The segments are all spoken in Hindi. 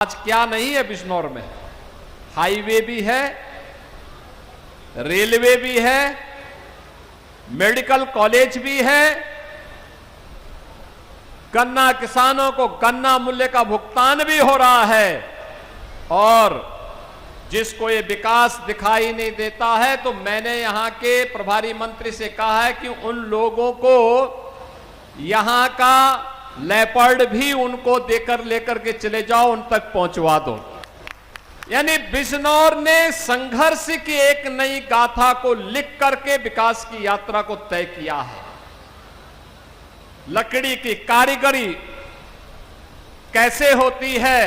आज क्या नहीं है बिजनौर में? हाईवे भी है, रेलवे भी है, मेडिकल कॉलेज भी है, गन्ना किसानों को गन्ना मूल्य का भुगतान भी हो रहा है। और जिसको ये विकास दिखाई नहीं देता है, तो मैंने यहां के प्रभारी मंत्री से कहा है कि उन लोगों को यहां का लेपर्ड भी उनको देकर लेकर के चले जाओ, उन तक पहुंचवा दो। यानी बिजनौर ने संघर्ष की एक नई गाथा को लिख करके विकास की यात्रा को तय किया है। लकड़ी की कारीगरी कैसे होती है,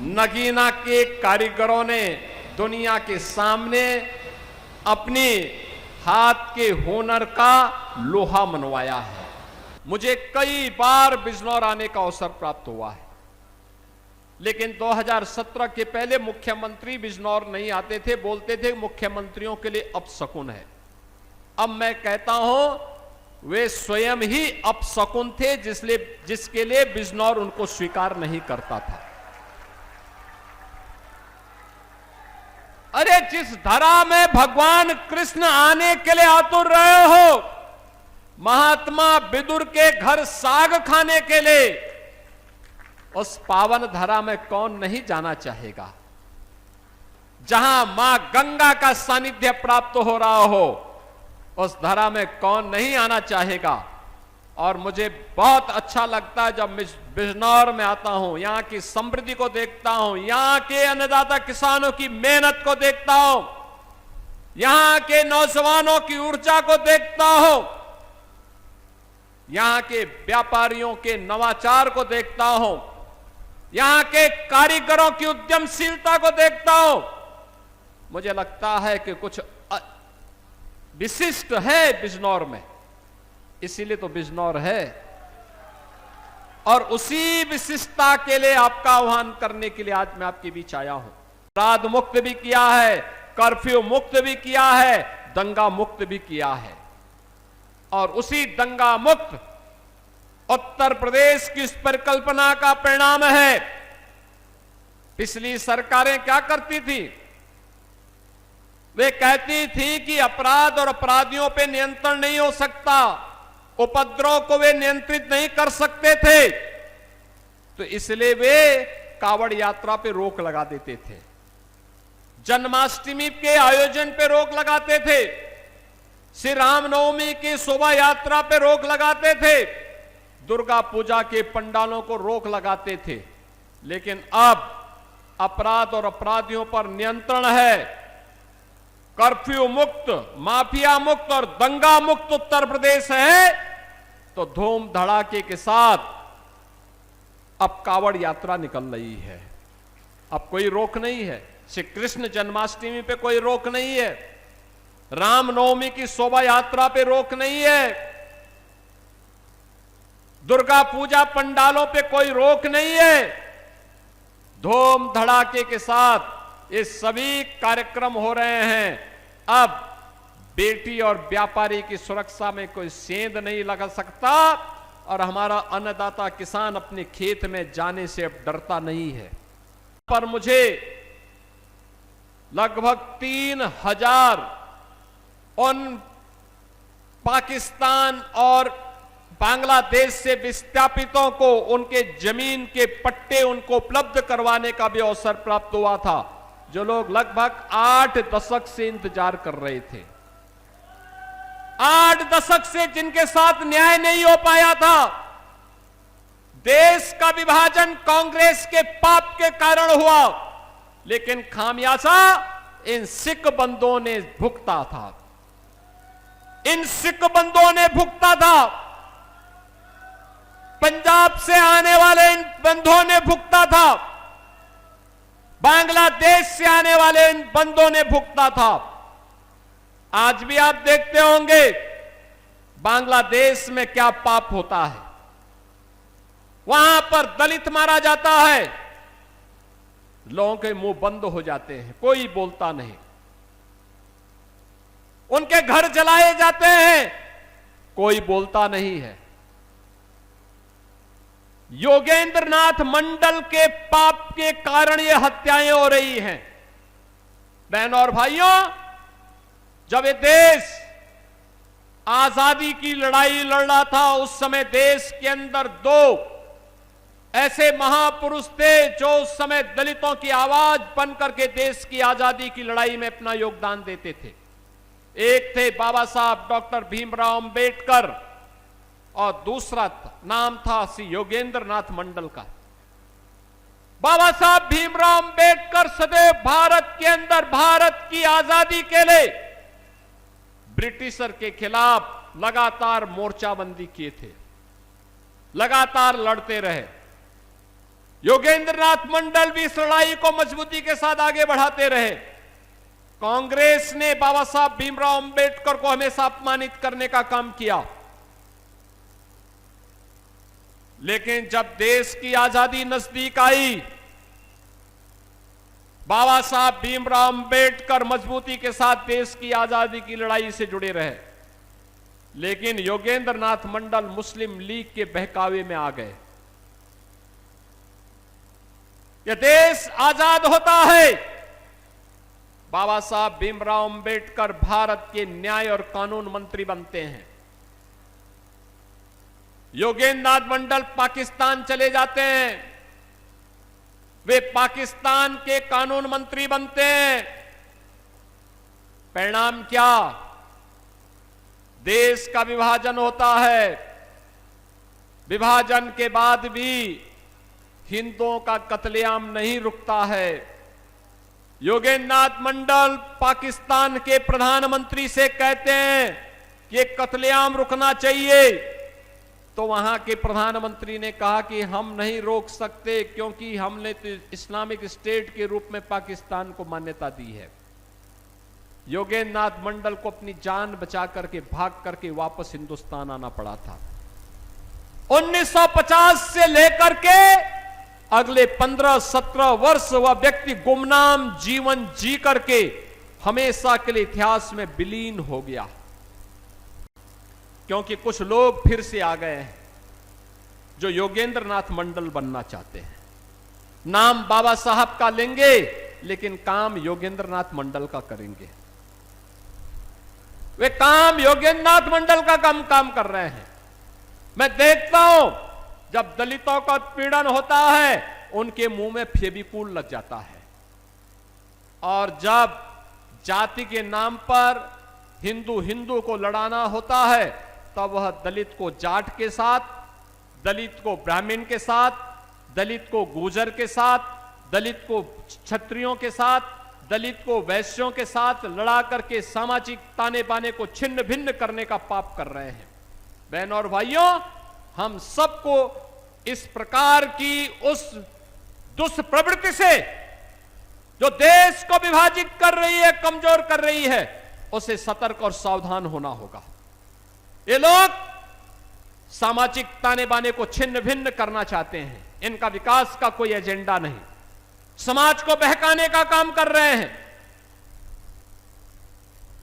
नगीना के कारीगरों ने दुनिया के सामने अपने हाथ के हुनर का लोहा मनवाया है। मुझे कई बार बिजनौर आने का अवसर प्राप्त हुआ है, लेकिन 2017 के पहले मुख्यमंत्री बिजनौर नहीं आते थे, बोलते थे मुख्यमंत्रियों के लिए अपशकुन है। अब मैं कहता हूं वे स्वयं ही अपशकुन थे, जिसके लिए बिजनौर उनको स्वीकार नहीं करता था। अरे जिस धरा में भगवान कृष्ण आने के लिए आतुर रहे हो, महात्मा विदुर के घर साग खाने के लिए, उस पावन धरा में कौन नहीं जाना चाहेगा? जहां मां गंगा का सानिध्य प्राप्त हो रहा हो, उस धरा में कौन नहीं आना चाहेगा? और मुझे बहुत अच्छा लगता है जब बिजनौर में आता हूं, यहां की समृद्धि को देखता हूं, यहां के अन्नदाता किसानों की मेहनत को देखता हूं, यहां के नौजवानों की ऊर्जा को देखता हूं, यहां के व्यापारियों के नवाचार को देखता हूं, यहां के कारीगरों की उद्यमशीलता को देखता हूं। मुझे लगता है कि कुछ विशिष्ट है बिजनौर में, इसीलिए तो बिजनौर है। और उसी विशिष्टता के लिए आपका आह्वान करने के लिए आज मैं आपके बीच आया हूं। अपराध मुक्त भी किया है, कर्फ्यू मुक्त भी किया है, दंगा मुक्त भी किया है। और उसी दंगा मुक्त उत्तर प्रदेश की इस परिकल्पना का परिणाम है। पिछली सरकारें क्या करती थी? वे कहती थी कि अपराध और अपराधियों पे नियंत्रण नहीं हो सकता, उपद्रव को वे नियंत्रित नहीं कर सकते थे, तो इसलिए वे कावड़ यात्रा पे रोक लगा देते थे, जन्माष्टमी के आयोजन पे रोक लगाते थे, श्री रामनवमी की शोभा यात्रा पे रोक लगाते थे, दुर्गा पूजा के पंडालों को रोक लगाते थे। लेकिन अब अपराध और अपराधियों पर नियंत्रण है। कर्फ्यू मुक्त, माफिया मुक्त और दंगा मुक्त उत्तर प्रदेश है, तो धूम धड़ाके के साथ अब कावड़ यात्रा निकल रही है। अब कोई रोक नहीं है। श्री कृष्ण जन्माष्टमी पे कोई रोक नहीं है, रामनवमी की शोभा यात्रा पे रोक नहीं है, दुर्गा पूजा पंडालों पे कोई रोक नहीं है। धूम धड़ाके के साथ ये सभी कार्यक्रम हो रहे हैं। अब बेटी और व्यापारी की सुरक्षा में कोई सेंध नहीं लगा सकता, और हमारा अन्नदाता किसान अपने खेत में जाने से अब डरता नहीं है। पर मुझे लगभग 3000 उन पाकिस्तान और बांग्लादेश से विस्थापितों को उनके जमीन के पट्टे उनको उपलब्ध करवाने का भी अवसर प्राप्त हुआ था, जो लोग लगभग 8 दशक से इंतजार कर रहे थे। 8 दशक से जिनके साथ न्याय नहीं हो पाया था। देश का विभाजन कांग्रेस के पाप के कारण हुआ, लेकिन खामियाजा इन सिख बंदों ने भुगता था। इन सिख बंदों ने भुगता था, पंजाब से आने वाले इन बंधुओं ने भुगता था, बांग्लादेश से आने वाले इन बंदों ने भुगता था। आज भी आप देखते होंगे बांग्लादेश में क्या पाप होता है। वहां पर दलित मारा जाता है, लोगों के मुंह बंद हो जाते हैं, कोई बोलता नहीं। उनके घर जलाए जाते हैं, कोई बोलता नहीं है। योगेंद्र नाथ मंडल के पाप के कारण ये हत्याएं हो रही हैं। बहनों और भाइयों, जब ये देश आजादी की लड़ाई लड़ रहा था, उस समय देश के अंदर दो ऐसे महापुरुष थे जो उस समय दलितों की आवाज बनकर के देश की आजादी की लड़ाई में अपना योगदान देते थे। एक थे बाबा साहब डॉक्टर भीमराव अंबेडकर और दूसरा नाम था श्री योगेंद्र नाथ मंडल का। बाबा साहब भीमराव अंबेडकर सदैव भारत के अंदर भारत की आजादी के लिए ब्रिटिशर के खिलाफ लगातार मोर्चाबंदी किए थे, लगातार लड़ते रहे। योगेंद्र नाथ मंडल भी इस लड़ाई को मजबूती के साथ आगे बढ़ाते रहे। कांग्रेस ने बाबा साहब भीमराव अंबेडकर को हमेशा अपमानित करने का काम किया, लेकिन जब देश की आजादी नजदीक आई, बाबा साहब भीमराव अंबेडकर मजबूती के साथ देश की आजादी की लड़ाई से जुड़े रहे। लेकिन योगेंद्र नाथ मंडल मुस्लिम लीग के बहकावे में आ गए। यह देश आजाद होता है, बाबा साहब भीमराव अंबेडकर भारत के न्याय और कानून मंत्री बनते हैं। योगेंद्र नाथ मंडल पाकिस्तान चले जाते हैं, वे पाकिस्तान के कानून मंत्री बनते हैं। परिणाम क्या? देश का विभाजन होता है। विभाजन के बाद भी हिंदुओं का कत्लेआम नहीं रुकता है। योगेंद्र नाथ मंडल पाकिस्तान के प्रधानमंत्री से कहते हैं कि ये कत्लेआम रुकना चाहिए, तो वहां के प्रधानमंत्री ने कहा कि हम नहीं रोक सकते, क्योंकि हमने तो इस्लामिक स्टेट के रूप में पाकिस्तान को मान्यता दी है। योगेंद्र नाथ मंडल को अपनी जान बचा करके भाग करके वापस हिंदुस्तान आना पड़ा था। 1950 से लेकर के अगले 15-17 वर्ष वह व्यक्ति गुमनाम जीवन जी करके हमेशा के लिए इतिहास में विलीन हो गया, क्योंकि कुछ लोग फिर से आ गए हैं जो योगेंद्र नाथ मंडल बनना चाहते हैं। नाम बाबा साहब का लेंगे, लेकिन काम योगेंद्र नाथ मंडल का करेंगे। वे काम योगेंद्र नाथ मंडल का काम कर रहे हैं। मैं देखता हूं, जब दलितों का उत्पीड़न होता है, उनके मुंह में फेविकोल लग जाता है, और जब जाति के नाम पर हिंदू को लड़ाना होता है, तब वह दलित को जाट के साथ, दलित को ब्राह्मण के साथ, दलित को गुर्जर के साथ, दलित को क्षत्रियों के साथ, दलित को वैश्यों के साथ लड़ा करके सामाजिक ताने बाने को छिन्न भिन्न करने का पाप कर रहे हैं। बहनों और भाइयों, हम सबको इस प्रकार की उस दुष्प्रवृत्ति से जो देश को विभाजित कर रही है, कमजोर कर रही है, उसे सतर्क और सावधान होना होगा। ये लोग सामाजिक ताने बाने को छिन्न भिन्न करना चाहते हैं। इनका विकास का कोई एजेंडा नहीं, समाज को बहकाने का काम कर रहे हैं।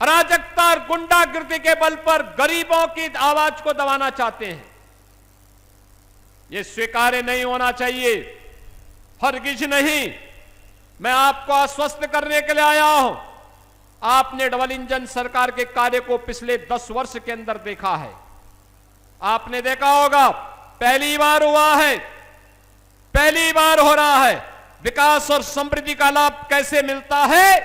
अराजकता और गुंडागिर्दी के बल पर गरीबों की आवाज को दबाना चाहते हैं। यह स्वीकार्य नहीं होना चाहिए, हरगिज नहीं। मैं आपको आश्वस्त करने के लिए आया हूं। आपने डबल इंजन सरकार के कार्य को पिछले 10 वर्ष के अंदर देखा है। आपने देखा होगा, पहली बार हुआ है, पहली बार हो रहा है। विकास और समृद्धि का लाभ कैसे मिलता है?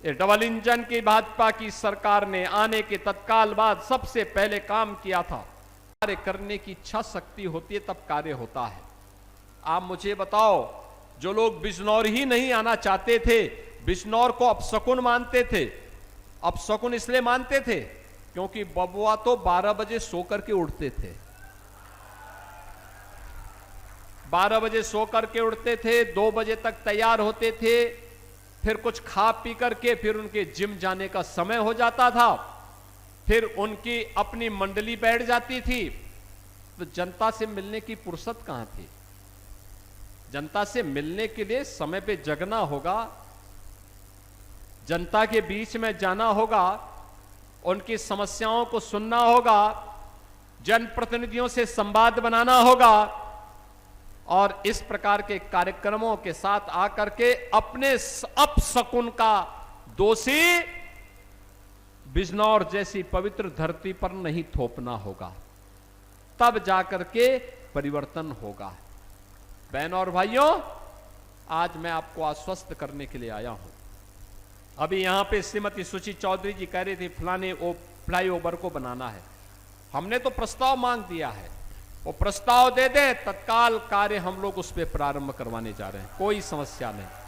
ये डबल इंजन की भाजपा की सरकार ने आने के तत्काल बाद सबसे पहले काम किया था। कार्य करने की इच्छा शक्ति होती है तब कार्य होता है। आप मुझे बताओ, जो लोग बिजनौर ही नहीं आना चाहते थे, बिजनौर को अपशकुन मानते थे। अपशकुन इसलिए मानते थे क्योंकि बबुआ तो 12 बजे सो करके उठते थे, 12 बजे सो करके उठते थे, 2 बजे तक तैयार होते थे, फिर कुछ खा पी करके फिर उनके जिम जाने का समय हो जाता था, फिर उनकी अपनी मंडली बैठ जाती थी। तो जनता से मिलने की फुर्सत कहां थी? जनता से मिलने के लिए समय पे जगना होगा, जनता के बीच में जाना होगा, उनकी समस्याओं को सुनना होगा, जनप्रतिनिधियों से संवाद बनाना होगा। और इस प्रकार के कार्यक्रमों के साथ आकर के अपने अपशकुन का दोषी बिजनौर जैसी पवित्र धरती पर नहीं थोपना होगा, तब जाकर के परिवर्तन होगा। बहनों और भाइयों, आज मैं आपको आश्वस्त करने के लिए आया हूं। अभी यहां पे श्रीमती सुची चौधरी जी कह रही थी फलाने फ्लाईओवर को बनाना है। हमने तो प्रस्ताव मांग दिया है, वो प्रस्ताव दे दे, तत्काल कार्य हम लोग उस पर प्रारंभ करवाने जा रहे हैं, कोई समस्या नहीं।